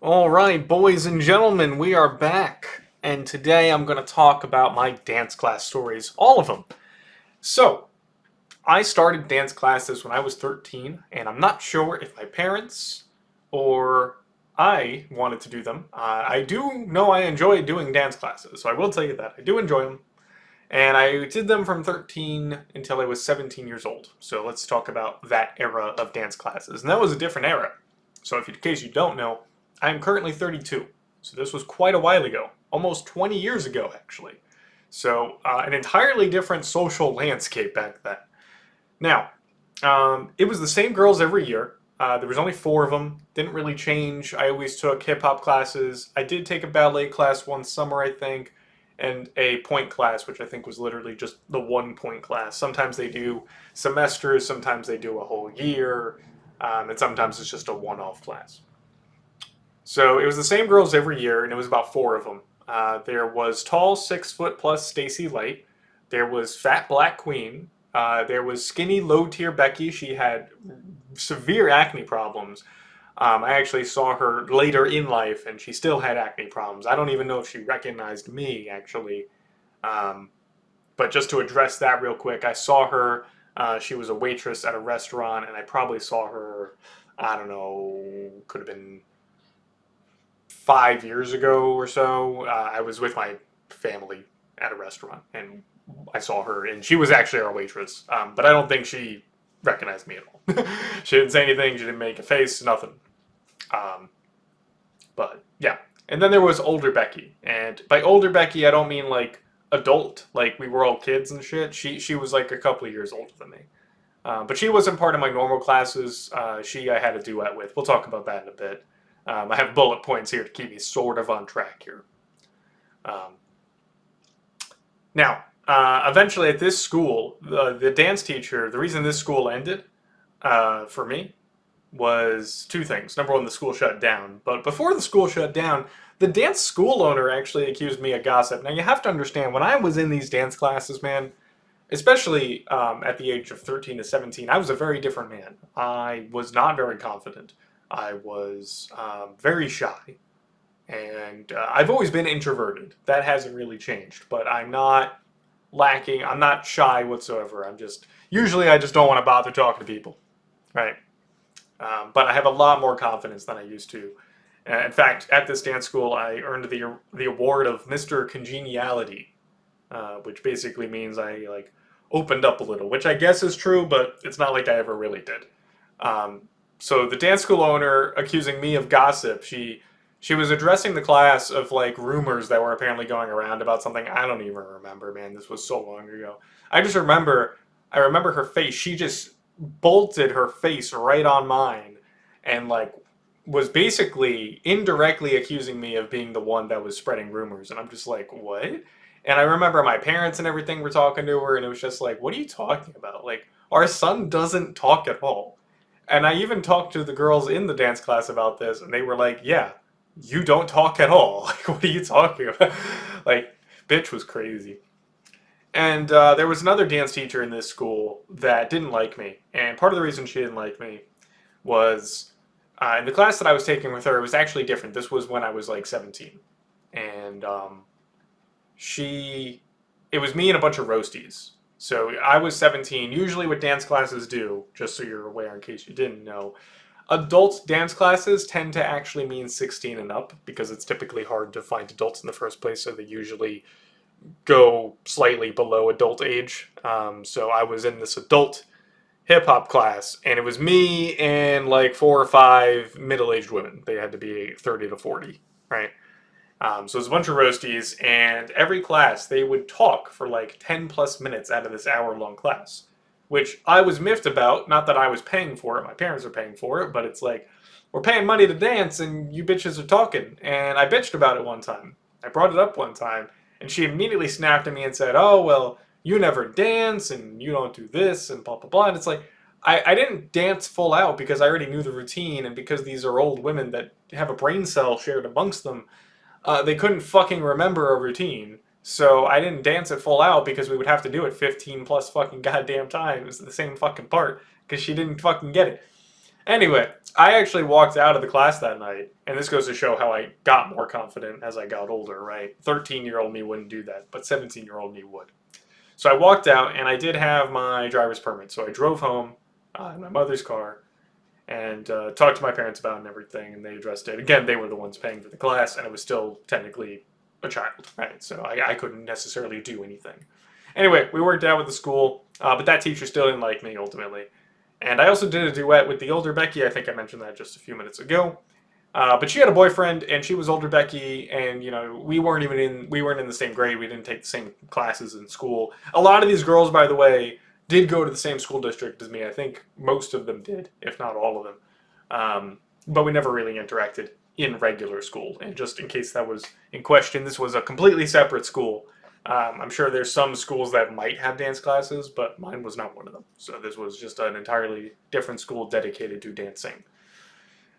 All right, boys and gentlemen, we are back. And today I'm going to talk about my dance class stories, all of them. So, I started dance classes when I was 13, and I'm not sure if my parents or I wanted to do them. I do know I enjoy doing dance classes, so I will tell you that. I do enjoy them. And I did them from 13 until I was 17 years old. So let's talk about that era of dance classes. And that was a different era. So in case you don't know, I am currently 32. So this was quite a while ago, almost 20 years ago, actually. So an entirely different social landscape back then. Now, it was the same girls every year. There was only four of them. Didn't really change. I always took hip hop classes. I did take a ballet class one summer, I think, and a point class, which I think was literally just the 1 point class. Sometimes they do semesters, sometimes they do a whole year, and sometimes it's just a one-off class. So it was the same girls every year, and it was about four of them. There was tall 6 foot plus Stacy Light. There was fat Black Queen. There was skinny low tier Becky. She had severe acne problems. I actually saw her later in life, and she still had acne problems. I don't even know if she recognized me actually. Um, but just to address that real quick, I saw her. She was a waitress at a restaurant, and I probably saw her. I don't know. Could have been 5 years ago or so. I was with my family at a restaurant, and I saw her, and she was actually our waitress. But I don't think she recognized me at all. She didn't say anything. She didn't make a face. Nothing. Um, but yeah. And then there was older Becky, and by older Becky, I don't mean like adult, like we were all kids and shit. She was like a couple of years older than me. But she wasn't part of my normal classes. She I had a duet with. We'll talk about that in a bit. I have bullet points here to keep me sort of on track here. Um, Now, eventually at this school, the dance teacher, the reason this school ended for me was two things. Number one, the school shut down. But before the school shut down, the dance school owner actually accused me of gossip. Now, you have to understand, when I was in these dance classes, man, especially at the age of 13 to 17, I was a very different man. I was not very confident. I was very shy. And I've always been introverted. That hasn't really changed. But I'm not lacking. I'm not shy whatsoever. Usually I just don't want to bother talking to people. Right. But I have a lot more confidence than I used to. In fact, at this dance school, I earned the award of Mr. Congeniality, which basically means I like opened up a little, which I guess is true, but it's not like I ever really did. So the dance school owner accusing me of gossip, she was addressing the class of like rumors that were apparently going around about something I don't even remember, man. This was so long ago. I just remember I remember her face. She just bolted her face right on mine and like was basically indirectly accusing me of being the one that was spreading rumors, and I'm just like, "What?" And I remember my parents and everything were talking to her, and it was just like, "What are you talking about? Like our son doesn't talk at all." And I even talked to the girls in the dance class about this, and they were like, "Yeah, you don't talk at all. Like, what are you talking about?" Like, bitch was crazy. And there was another dance teacher in this school that didn't like me. And part of the reason she didn't like me was in the class that I was taking with her, it was actually different. This was when I was like 17. And she, it was me and a bunch of roasties. So I was 17. Usually, what dance classes do, just so you're aware in case you didn't know, adult dance classes tend to actually mean 16 and up because it's typically hard to find adults in the first place, so they usually go slightly below adult age. So I was in this adult hip hop class, and it was me and like four or five middle aged women. They had to be 30 to 40, right? So it was a bunch of roasties, and every class they would talk for like 10 plus minutes out of this hour long class, which I was miffed about. Not that I was paying for it, my parents are paying for it, but it's like, we're paying money to dance, and you bitches are talking. And I bitched about it one time. I brought it up one time, and she immediately snapped at me and said, "Oh, well, you never dance, and you don't do this, and blah, blah, blah." And it's like, I didn't dance full out because I already knew the routine, and because these are old women that have a brain cell shared amongst them, they couldn't fucking remember a routine. So I didn't dance it full out because we would have to do it 15 plus fucking goddamn times, the same fucking part, because she didn't fucking get it. Anyway, I actually walked out of the class that night, and this goes to show how I got more confident as I got older, right? 13-year-old me wouldn't do that, but 17-year-old me would. So I walked out, and I did have my driver's permit. So I drove home in my mother's car and talked to my parents about it and everything, and they addressed it. Again, they were the ones paying for the class, and it was still technically a child, right? So I couldn't necessarily do anything. Anyway, we worked out with the school, but that teacher still didn't like me ultimately. And I also did a duet with the older Becky. I think I mentioned that just a few minutes ago. But she had a boyfriend, and she was older Becky, and we weren't in the same grade. We didn't take the same classes in school. A lot of these girls, by the way, did go to the same school district as me. I think most of them did, if not all of them. But we never really interacted in regular school. And just in case that was in question, this was a completely separate school. I'm sure there's some schools that might have dance classes, but mine was not one of them. So this was just an entirely different school dedicated to dancing.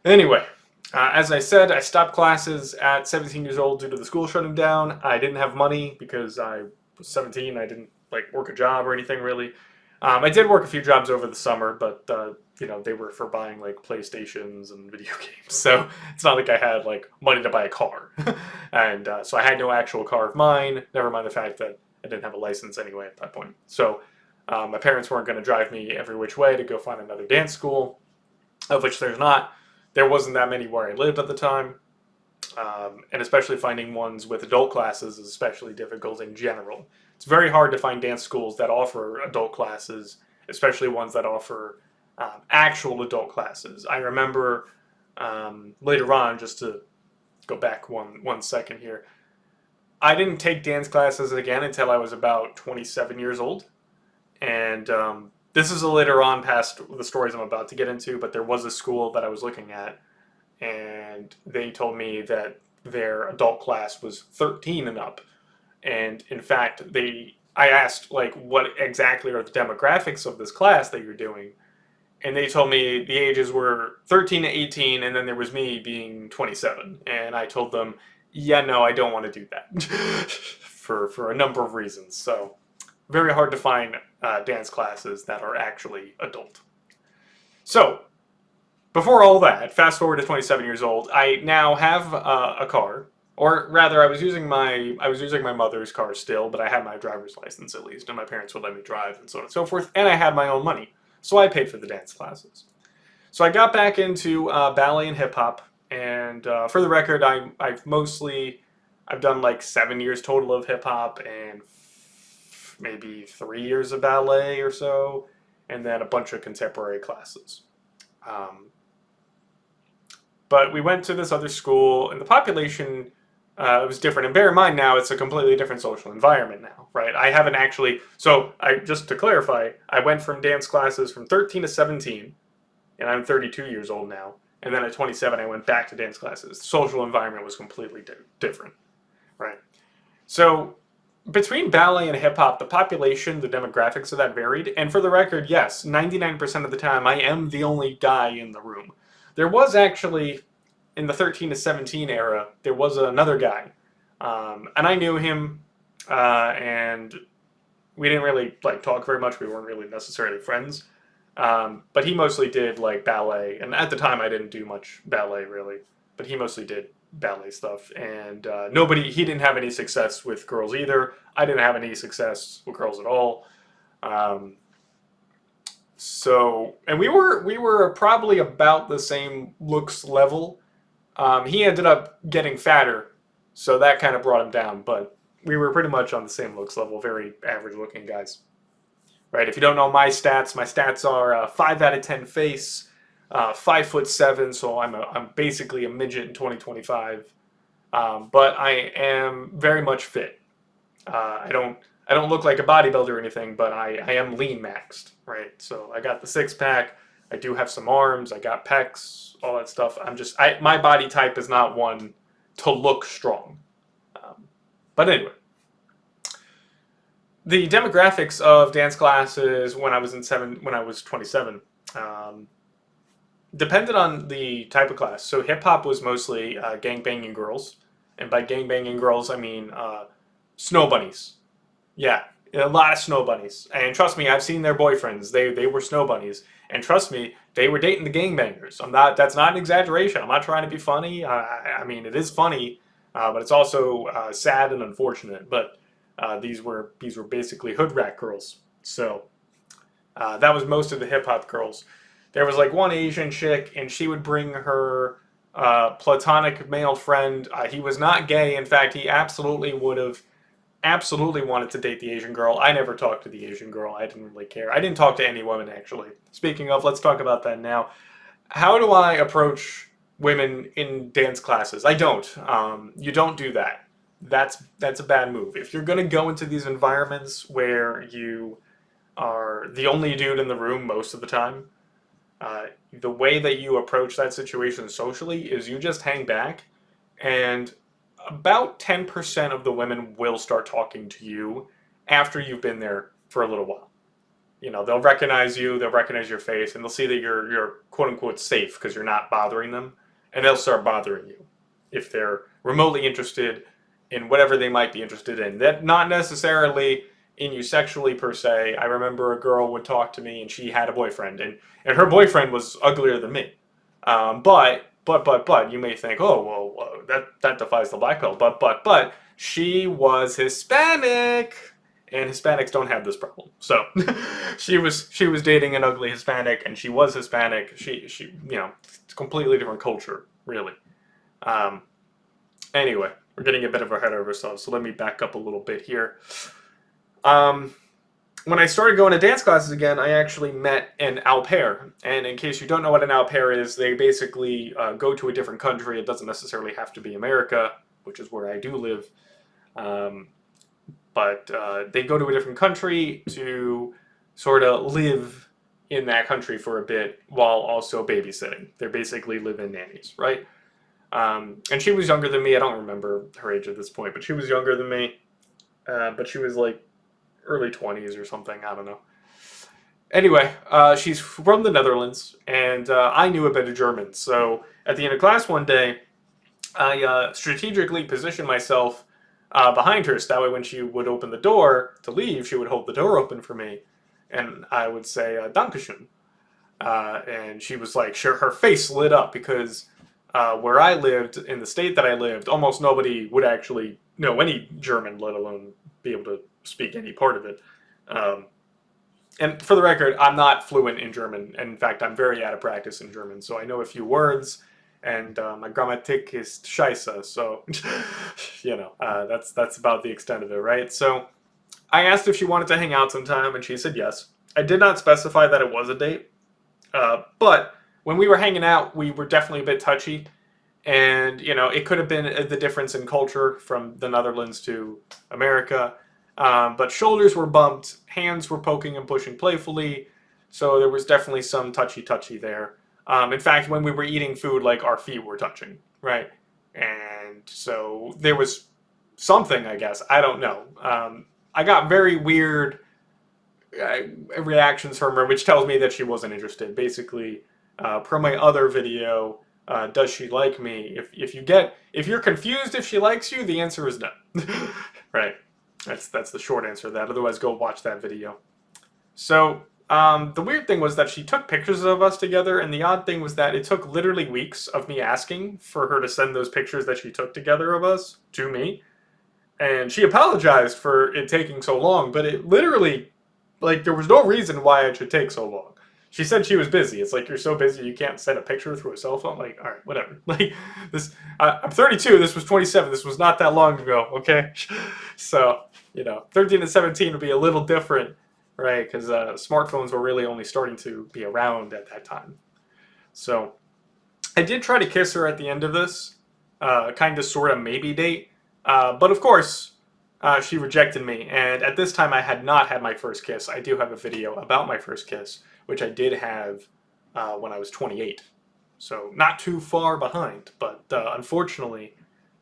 Anyway, as I said, I stopped classes at 17 years old due to the school shutting down. I didn't have money because I was 17. I didn't work a job or anything really. I did work a few jobs over the summer, but they were for buying PlayStations and video games. So it's not like I had money to buy a car, and so I had no actual car of mine. Never mind the fact that I didn't have a license anyway at that point. So my parents weren't going to drive me every which way to go find another dance school, of which there's not. There wasn't that many where I lived at the time, and especially finding ones with adult classes is especially difficult in general. It's very hard to find dance schools that offer adult classes, especially ones that offer actual adult classes. I remember later on, just to go back one second here, I didn't take dance classes again until I was about 27 years old. And this is a later on past the stories I'm about to get into, but there was a school that I was looking at, and they told me that their adult class was 13 and up. And in fact, I asked, what exactly are the demographics of this class that you're doing? And they told me the ages were 13 to 18, and then there was me being 27. And I told them, yeah, no, I don't want to do that for a number of reasons. So very hard to find dance classes that are actually adult. So before all that, fast forward to 27 years old, I now have a car. Or rather, I was using my mother's car still, but I had my driver's license at least, and my parents would let me drive and so on and so forth, and I had my own money, so I paid for the dance classes. So I got back into ballet and hip hop, and for the record, I've done 7 years total of hip hop and maybe 3 years of ballet or so, and then a bunch of contemporary classes. But we went to this other school, and the population. It was different, and bear in mind now it's a completely different social environment now, right? I haven't actually, just to clarify, I went from dance classes from 13 to 17, and I'm 32 years old now, and then at 27 I went back to dance classes. The social environment was completely different, right? So between ballet and hip hop, the population, the demographics of that varied, and for the record, yes, 99% of the time I am the only guy in the room. There was actually, in the 13 to 17 era, there was another guy, and I knew him, and we didn't really talk very much. We weren't really necessarily friends, but he mostly did ballet, and at the time I didn't do much ballet really, but he mostly did ballet stuff, and he didn't have any success with girls either. I didn't have any success with girls at all. And we were probably about the same looks level. He ended up getting fatter, so that kind of brought him down, but we were pretty much on the same looks level, very average looking guys. Right, if you don't know my stats are 5 out of 10 face, 5'7", so I'm basically a midget in 2025, but I am very much fit. I don't look like a bodybuilder or anything, but I am lean maxed, right? So I got the six pack, I do have some arms, I got pecs, all that stuff. My body type is not one to look strong. But anyway, the demographics of dance classes when I was 27 depended on the type of class. So hip hop was mostly gangbanging girls, and by gangbanging girls I mean snow bunnies. Yeah, a lot of snow bunnies. And trust me, I've seen their boyfriends. They were snow bunnies. And trust me, they were dating the gangbangers. That's not an exaggeration. I'm not trying to be funny. I mean, it is funny, but it's also sad and unfortunate. But these were basically hood rat girls. So that was most of the hip hop girls. There was like one Asian chick, and she would bring her platonic male friend. He was not gay. In fact, he absolutely would have absolutely wanted to date the Asian girl. I never talked to the Asian girl. I didn't really care. I didn't talk to any women, actually. Speaking of, let's talk about that now. How do I approach women in dance classes? I don't. You don't do that. That's a bad move. If you're going to go into these environments where you are the only dude in the room most of the time, the way that you approach that situation socially is you just hang back, and about 10% of the women will start talking to you after you've been there for a little while. You know, they'll recognize you, they'll recognize your face, and they'll see that you're quote unquote safe because you're not bothering them, and they'll start bothering you if they're remotely interested in whatever they might be interested in. That not necessarily in you sexually per se. I remember a girl would talk to me and she had a boyfriend, and her boyfriend was uglier than me. But you may think, oh well, that defies the black pill. But she was Hispanic, and Hispanics don't have this problem. So she was dating an ugly Hispanic, and she was Hispanic. She it's a completely different culture, really. Anyway, we're getting a bit of ahead of ourselves, so let me back up a little bit here. When I started going to dance classes again, I actually met an au pair. And in case you don't know what an au pair is, they basically go to a different country. It doesn't necessarily have to be America, which is where I do live. But they go to a different country to sort of live in that country for a bit while also babysitting. They're basically live-in nannies, right? And she was younger than me. I don't remember her age at this point, but she was younger than me. But she was like early 20s or something. I don't know. Anyway, she's from the Netherlands, and I knew a bit of German. So at the end of class one day, I strategically positioned myself behind her, so that way when she would open the door to leave, she would hold the door open for me, and I would say, Dankeschön. And she was like, sure, her face lit up because where I lived, in the state that I lived, almost nobody would actually know any German, let alone be able to speak any part of it. And for the record, I'm not fluent in German. And in fact, I'm very out of practice in German. So I know a few words, and my Grammatik is scheiße. So, that's about the extent of it, right? So I asked if she wanted to hang out sometime, and she said yes. I did not specify that it was a date. But when we were hanging out, we were definitely a bit touchy. And, it could have been the difference in culture from the Netherlands to America. But shoulders were bumped, hands were poking and pushing playfully, so there was definitely some touchy there. In fact, when we were eating food, like, our feet were touching, right? And so there was something, I guess. I don't know. I got very weird reactions from her, which tells me that she wasn't interested. Basically, per my other video, does she like me? If you're confused if she likes you, the answer is no. Right. That's the short answer to that. Otherwise, go watch that video. So, the weird thing was that she took pictures of us together, and the odd thing was that it took literally weeks of me asking for her to send those pictures that she took together of us to me. And she apologized for it taking so long, but it literally, like, there was no reason why it should take so long. She said she was busy. It's like, you're so busy you can't send a picture through a cell phone? Like, all right, whatever. Like, I'm 32, this was 27, this was not that long ago, okay? So, 13 and 17 would be a little different, right? Because smartphones were really only starting to be around at that time. So, I did try to kiss her at the end of this, kind of, sort of, maybe date. But of course, she rejected me. And at this time, I had not had my first kiss. I do have a video about my first kiss, which I did have when I was 28. So not too far behind, but unfortunately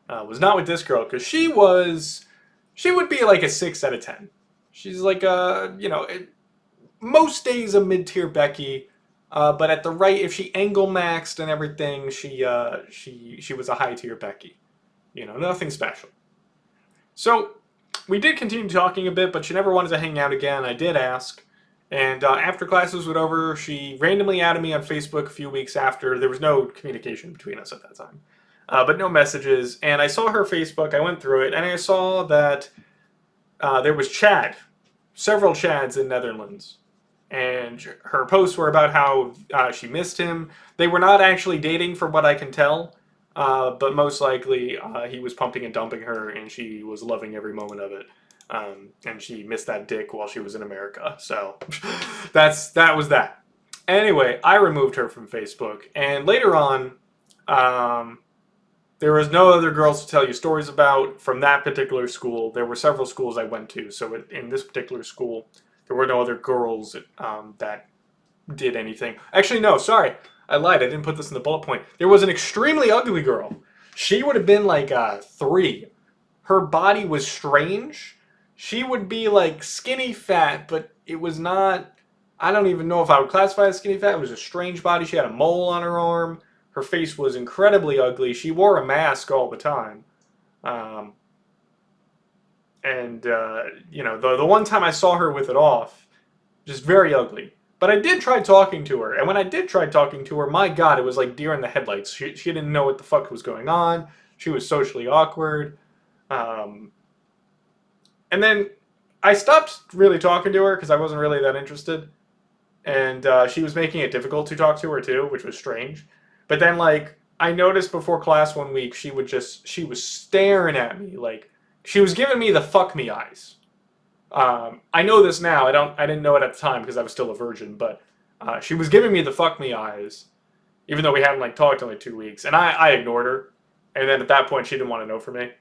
was not with this girl, because she would be like a 6 out of 10. She's like most days a mid-tier Becky, but at the right, if she angle maxed and everything, she was a high-tier Becky. Nothing special. So we did continue talking a bit, but she never wanted to hang out again. I did ask. And after classes was over, she randomly added me on Facebook a few weeks after. There was no communication between us at that time, but no messages. And I saw her Facebook. I went through it, and I saw that there was Chad, several Chads in Netherlands. And her posts were about how she missed him. They were not actually dating, from what I can tell, but most likely he was pumping and dumping her, and she was loving every moment of it. And she missed that dick while she was in America. So that was that. Anyway, I removed her from Facebook, and later on, there was no other girls to tell you stories about from that particular school. There were several schools I went to, so in this particular school, there were no other girls that did anything. Actually, no, sorry. I lied. I didn't put this in the bullet point. There was an extremely ugly girl. She would have been like 3. Her body was strange. She would be like skinny fat, but it was not... I don't even know if I would classify as skinny fat. It was a strange body. She had a mole on her arm. Her face was incredibly ugly. She wore a mask all the time. The one time I saw her with it off, just very ugly. But I did try talking to her, and when I did try talking to her, my God, it was like deer in the headlights. She didn't know what the fuck was going on. She was socially awkward. And then I stopped really talking to her because I wasn't really that interested. And she was making it difficult to talk to her too, which was strange. But then, like, I noticed before class one week, she was staring at me, like, she was giving me the fuck me eyes. I know this now. I didn't know it at the time because I was still a virgin, but she was giving me the fuck me eyes, even though we hadn't, like, talked in like 2 weeks. And I ignored her. And then at that point, she didn't want to know from me,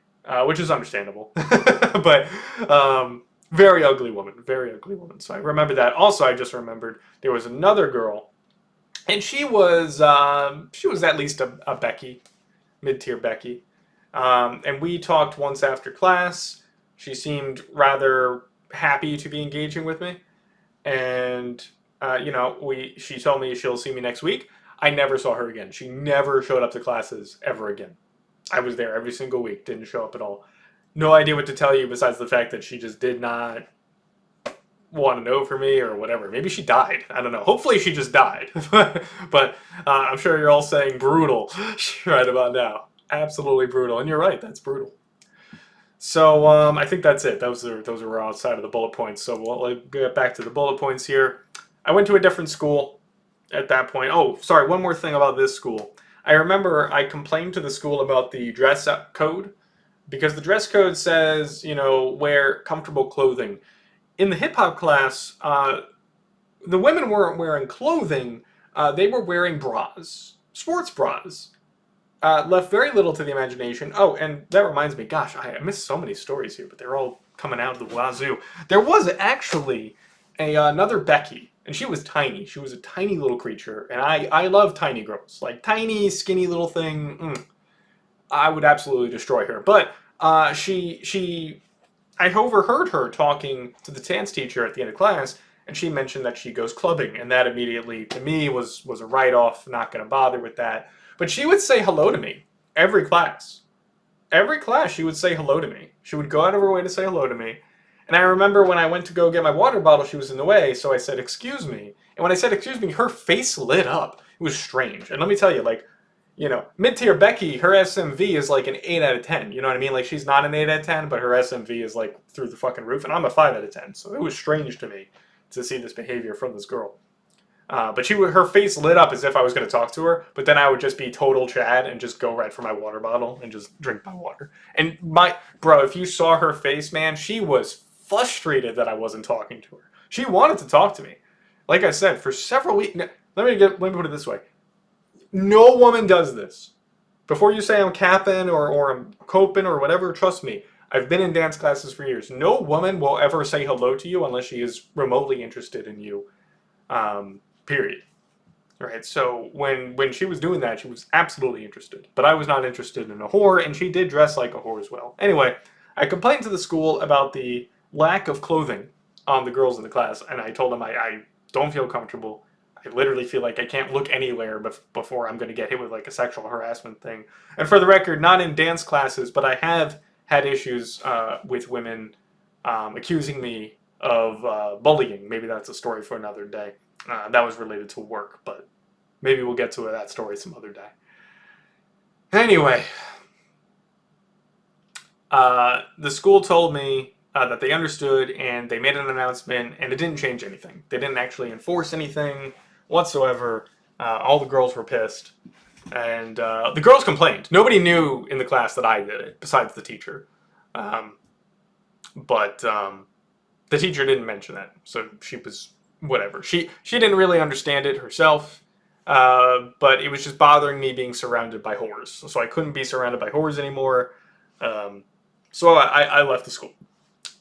which is understandable. But, very ugly woman, very ugly woman. So I remember that. Also, I just remembered there was another girl. And she was at least a Becky, mid-tier Becky. And we talked once after class. She seemed rather happy to be engaging with me. And, she told me she'll see me next week. I never saw her again. She never showed up to classes ever again. I was there every single week, didn't show up at all. No idea what to tell you besides the fact that she just did not want to know for me or whatever. Maybe she died. I don't know. Hopefully she just died. But I'm sure you're all saying brutal right about now. Absolutely brutal. And you're right. That's brutal. So I think that's it. Those were outside of the bullet points. So we'll get back to the bullet points here. I went to a different school at that point. Oh, sorry. One more thing about this school. I remember I complained to the school about the dress code because the dress code says, wear comfortable clothing. In the hip-hop class, the women weren't wearing clothing. They were wearing bras, sports bras. Left very little to the imagination. Oh, and that reminds me, gosh, I missed so many stories here, but they're all coming out of the wazoo. There was actually another Becky, and she was tiny. She was a tiny little creature, and I love tiny girls. Like, tiny, skinny little thing, I would absolutely destroy her. But I overheard her talking to the dance teacher at the end of class, and she mentioned that she goes clubbing, and that immediately, to me, was a write-off, not going to bother with that. But she would say hello to me every class. Every class, she would say hello to me. She would go out of her way to say hello to me. And I remember when I went to go get my water bottle, she was in the way, so I said, "Excuse me." And when I said, "Excuse me," her face lit up. It was strange. And let me tell you, like, mid-tier Becky, her SMV is like an 8 out of 10. You know what I mean? Like, she's not an 8 out of 10, but her SMV is like through the fucking roof. And I'm a 5 out of 10. So it was strange to me to see this behavior from this girl. But her face lit up as if I was going to talk to her. But then I would just be total Chad and just go right for my water bottle and just drink my water. And bro, if you saw her face, man, she was frustrated that I wasn't talking to her. She wanted to talk to me. Like I said, for several weeks. Let me put it this way. No woman does this. Before you say I'm capping or I'm coping or whatever, trust me. I've been in dance classes for years. No woman will ever say hello to you unless she is remotely interested in you. Period. Right? So when she was doing that, she was absolutely interested. But I was not interested in a whore, and she did dress like a whore as well. Anyway, I complained to the school about the lack of clothing on the girls in the class, and I told them I don't feel comfortable. I literally feel like I can't look anywhere before I'm going to get hit with like a sexual harassment thing. And for the record, not in dance classes, but I have had issues with women accusing me bullying. Maybe that's a story for another day. That was related to work, but maybe we'll get to that story some other day. Anyway, the school told me that they understood and they made an announcement, and it didn't change anything. They didn't actually enforce anything whatsoever. All the girls were pissed, and the girls complained. Nobody knew in the class that I did it, besides the teacher. But the teacher didn't mention it, so she was whatever. She didn't really understand it herself, but it was just bothering me being surrounded by whores. So I couldn't be surrounded by whores anymore. So I left the school.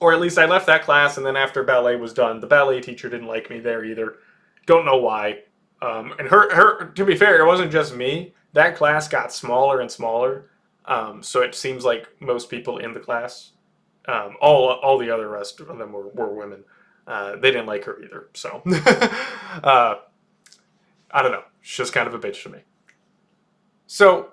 Or at least I left that class, and then after ballet was done, the ballet teacher didn't like me there either. Don't know why. And her, to be fair, it wasn't just me. That class got smaller and smaller. So it seems like most people in the class, all the other rest of them were women. They didn't like her either. So I don't know. She's just kind of a bitch to me. So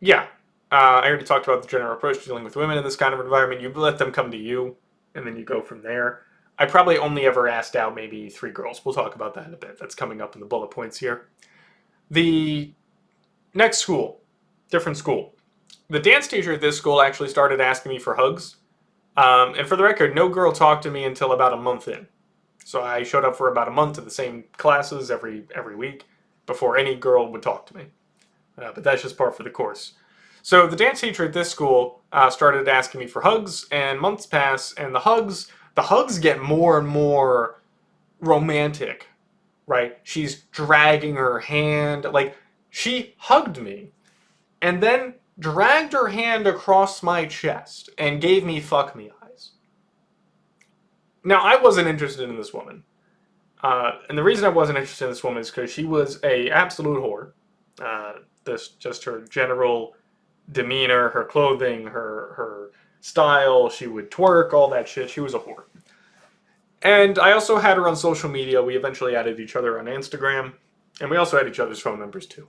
yeah. I already talked about the general approach to dealing with women in this kind of environment. You let them come to you, and then you go from there. I probably only ever asked out maybe 3 girls. We'll talk about that in a bit. That's coming up in the bullet points here. The next school, different school. The dance teacher at this school actually started asking me for hugs. And for the record, no girl talked to me until about a month in. So I showed up for about a month to the same classes every week before any girl would talk to me. But that's just par for the course. So the dance teacher at this school started asking me for hugs, and months pass, and the hugs get more and more romantic, right? She's dragging her hand, like, she hugged me, and then dragged her hand across my chest, and gave me fuck me eyes. Now, I wasn't interested in this woman. And the reason I wasn't interested in this woman is because she was a absolute whore. Just her general demeanor, her clothing, her style, she would twerk, all that shit. She was a whore. And I also had her on social media. We eventually added each other on Instagram, and we also had each other's phone numbers too.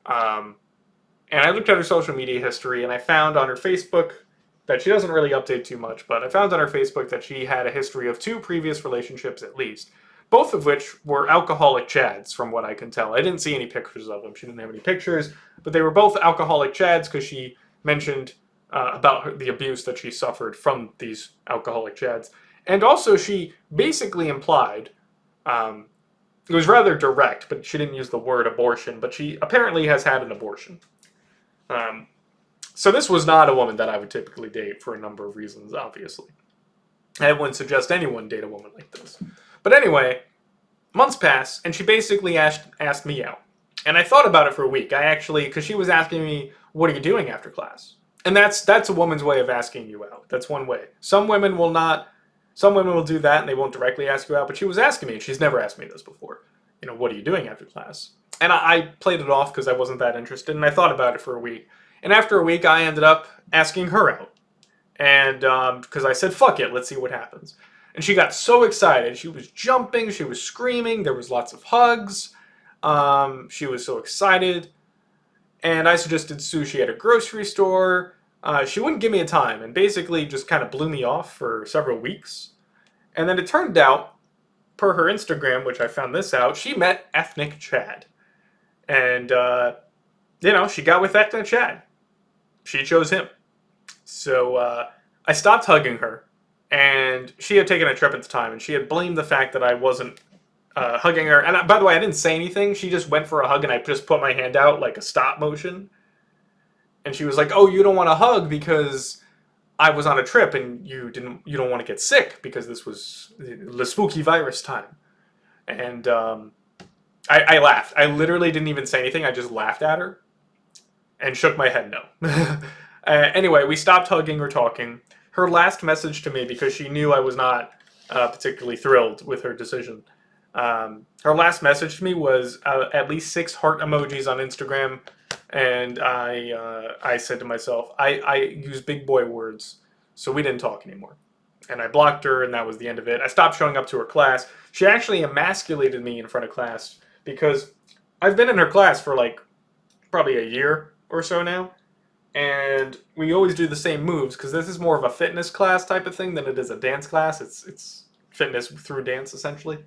And I looked at her social media history, and I found on her Facebook that she doesn't really update too much, but I found on her Facebook that she had a history of 2 previous relationships at least, both of which were alcoholic chads, from what I can tell. I didn't see any pictures of them. She didn't have any pictures, but they were both alcoholic chads because she mentioned about the abuse that she suffered from these alcoholic chads. And also she basically implied, it was rather direct, but she didn't use the word abortion, but she apparently has had an abortion. So this was not a woman that I would typically date for a number of reasons, obviously. I wouldn't suggest anyone date a woman like this. But anyway, months pass, and she basically asked me out. And I thought about it for a week. Because she was asking me, what are you doing after class? And that's a woman's way of asking you out. That's one way. Some women will do that, and they won't directly ask you out, but she was asking me, and she's never asked me this before. What are you doing after class? And I played it off because I wasn't that interested, and I thought about it for a week. And after a week, I ended up asking her out. And because I said, fuck it, let's see what happens. And she got so excited. She was jumping, she was screaming, there was lots of hugs. She was so excited. And I suggested sushi at a grocery store. She wouldn't give me a time and basically just kind of blew me off for several weeks. And then it turned out, per her Instagram, which I found this out, she met Ethnic Chad. And, she got with Ethnic Chad. She chose him. So I stopped hugging her. And she had taken a trip at the time, and she had blamed the fact that I wasn't hugging her. And by the way, I didn't say anything. She just went for a hug, and I just put my hand out like a stop motion. And she was like, "Oh, you don't want to hug because I was on a trip, and you don't want to get sick because this was the spooky virus time." And I laughed. I literally didn't even say anything. I just laughed at her and shook my head no. Anyway, we stopped hugging or talking. Her last message to me, because she knew I was not particularly thrilled with her decision, her last message to me was at least 6 heart emojis on Instagram, and I said to myself, I use big boy words, so we didn't talk anymore. And I blocked her, and that was the end of it. I stopped showing up to her class. She actually emasculated me in front of class, because I've been in her class for like probably a year or so now, and we always do the same moves because this is more of a fitness class type of thing than it is a dance class. It's fitness through dance essentially.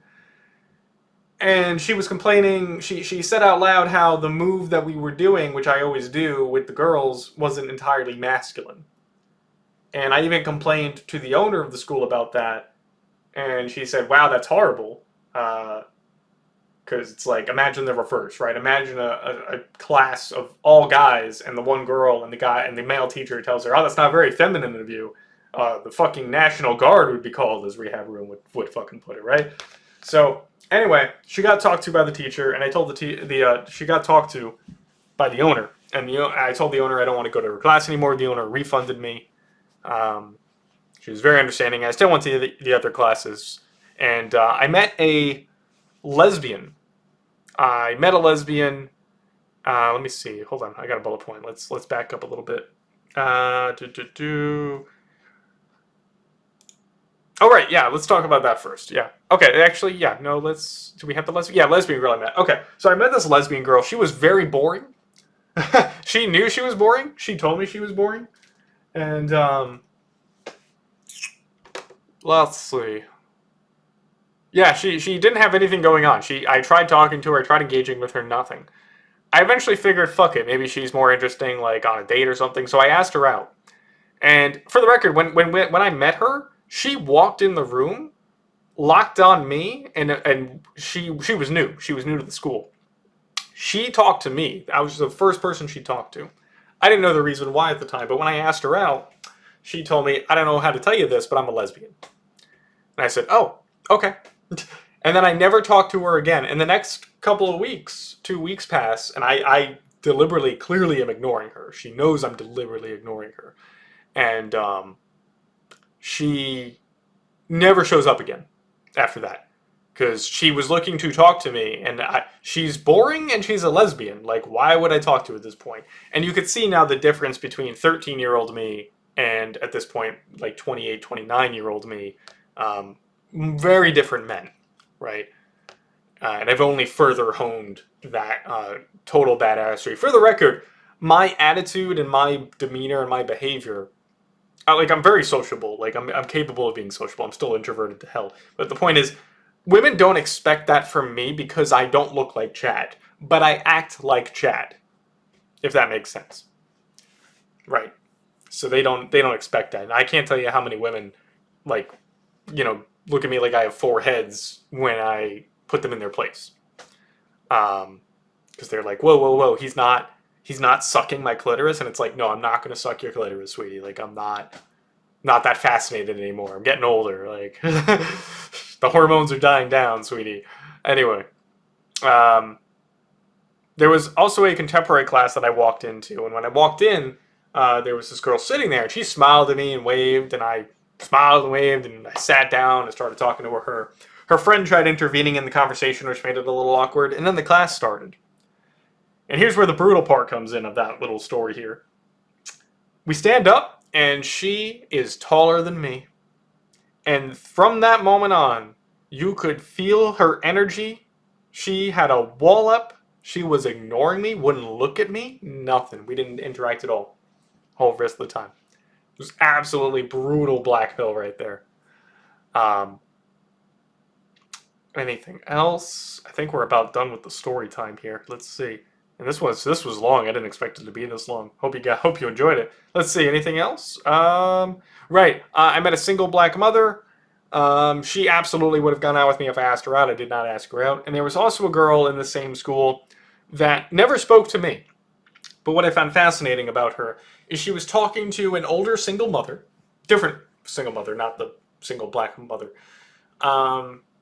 And she was complaining. She said out loud how the move that we were doing, which I always do with the girls, wasn't entirely masculine. And I even complained to the owner of the school about that. And she said, "Wow, that's horrible." Because it's like, imagine the reverse, right? Imagine a class of all guys and the one girl, and the male teacher tells her, "Oh, that's not very feminine of you." The fucking National Guard would be called, as Rehab Room would fucking put it, right? So anyway, she got talked to by the teacher, and I told she got talked to by the owner, and I told the owner I don't want to go to her class anymore. The owner refunded me. Um, she was very understanding. I still went to the other classes, and I met a lesbian. I met a lesbian. Let me see. Hold on, I got a bullet point. Let's back up a little bit. Oh right, yeah. Let's talk about that first. Yeah. Okay. Actually, yeah. No. Do we have the lesbian? Yeah, lesbian girl I met. Okay. So I met this lesbian girl. She was very boring. She knew she was boring. She told me she was boring. And let's see. Yeah, she didn't have anything going on. I tried talking to her, I tried engaging with her, nothing. I eventually figured, fuck it, maybe she's more interesting, like on a date or something. So I asked her out. And for the record, when I met her, she walked in the room, locked on me, and she was new. She was new to the school. She talked to me. I was the first person she talked to. I didn't know the reason why at the time, but when I asked her out, she told me, "I don't know how to tell you this, but I'm a lesbian." And I said, "Oh, okay." And then I never talked to her again. In the next couple of weeks, 2 weeks pass, and I deliberately, clearly am ignoring her. She knows I'm deliberately ignoring her. And she never shows up again after that. Because she was looking to talk to me, and she's boring and she's a lesbian. Like, why would I talk to her at this point? And you could see now the difference between 13-year-old me and, at this point, like 28, 29-year-old me. Very different men, right? And I've only further honed that total badassery. For the record, my attitude and my demeanor and my behavior, I'm very sociable. Like, I'm capable of being sociable. I'm still introverted to hell. But the point is, women don't expect that from me because I don't look like Chad. But I act like Chad, if that makes sense. Right. So they don't expect that. And I can't tell you how many women, like, look at me like I have 4 heads when I put them in their place. Because they're like, whoa, whoa, whoa, he's not sucking my clitoris. And it's like, no, I'm not going to suck your clitoris, sweetie. Like, I'm not that fascinated anymore. I'm getting older. Like, the hormones are dying down, sweetie. Anyway, there was also a contemporary class that I walked into. And when I walked in, there was this girl sitting there. And she smiled at me and waved. And I smiled and waved, and I sat down and started talking to her. Her friend tried intervening in the conversation, which made it a little awkward, and then the class started. And here's where the brutal part comes in of that little story here. We stand up, and she is taller than me. And from that moment on, you could feel her energy. She had a wall up. She was ignoring me, wouldn't look at me, nothing. We didn't interact at all, whole rest of the time. It was absolutely brutal black pill right there. Anything else? I think we're about done with the story time here. Let's see. And this was long. I didn't expect it to be this long. Hope you enjoyed it. Let's see. Anything else? Right. I met a single black mother. She absolutely would have gone out with me if I asked her out. I did not ask her out. And there was also a girl in the same school that never spoke to me. But what I found fascinating about her is she was talking to an older single mother, different single mother, not the single black mother.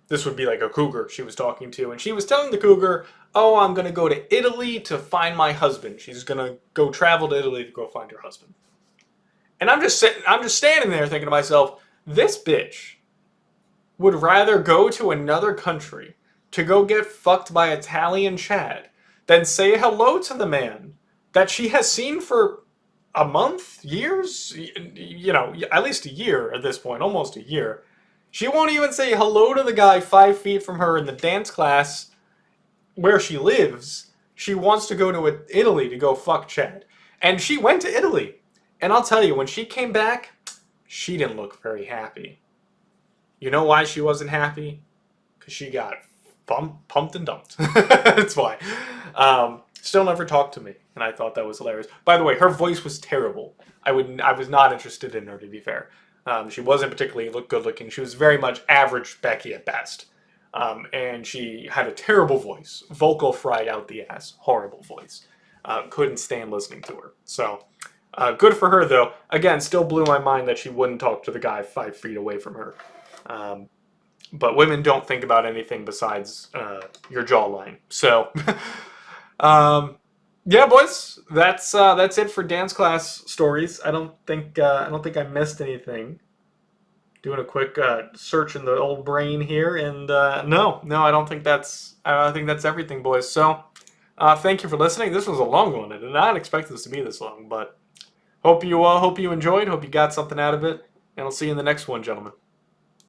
This would be like a cougar she was talking to, and she was telling the cougar, "Oh, I'm going to go to Italy to find my husband." She's going to go travel to Italy to go find her husband. And I'm just standing there thinking to myself, this bitch would rather go to another country to go get fucked by Italian Chad than say hello to the man that she has seen for a month, years, at least a year at this point, almost a year. She won't even say hello to the guy 5 feet from her in the dance class where she lives. She wants to go to Italy to go fuck Chad. And she went to Italy. And I'll tell you, when she came back, she didn't look very happy. You know why she wasn't happy? Because she got pumped and dumped. That's why. Still never talked to me, and I thought that was hilarious. By the way, her voice was terrible. I was not interested in her, to be fair. She wasn't particularly good looking. She was very much average Becky at best. And she had a terrible voice. Vocal fried out the ass. Horrible voice. Couldn't stand listening to her. So, good for her, though. Again, still blew my mind that she wouldn't talk to the guy 5 feet away from her. But women don't think about anything besides your jawline. So, yeah, boys, that's it for dance class stories. I don't think I missed anything. Doing a quick search in the old brain here, and no, I don't think that's everything, boys. So, thank you for listening. This was a long one. I did not expect this to be this long, but hope you enjoyed. Hope you got something out of it, and I'll see you in the next one, gentlemen.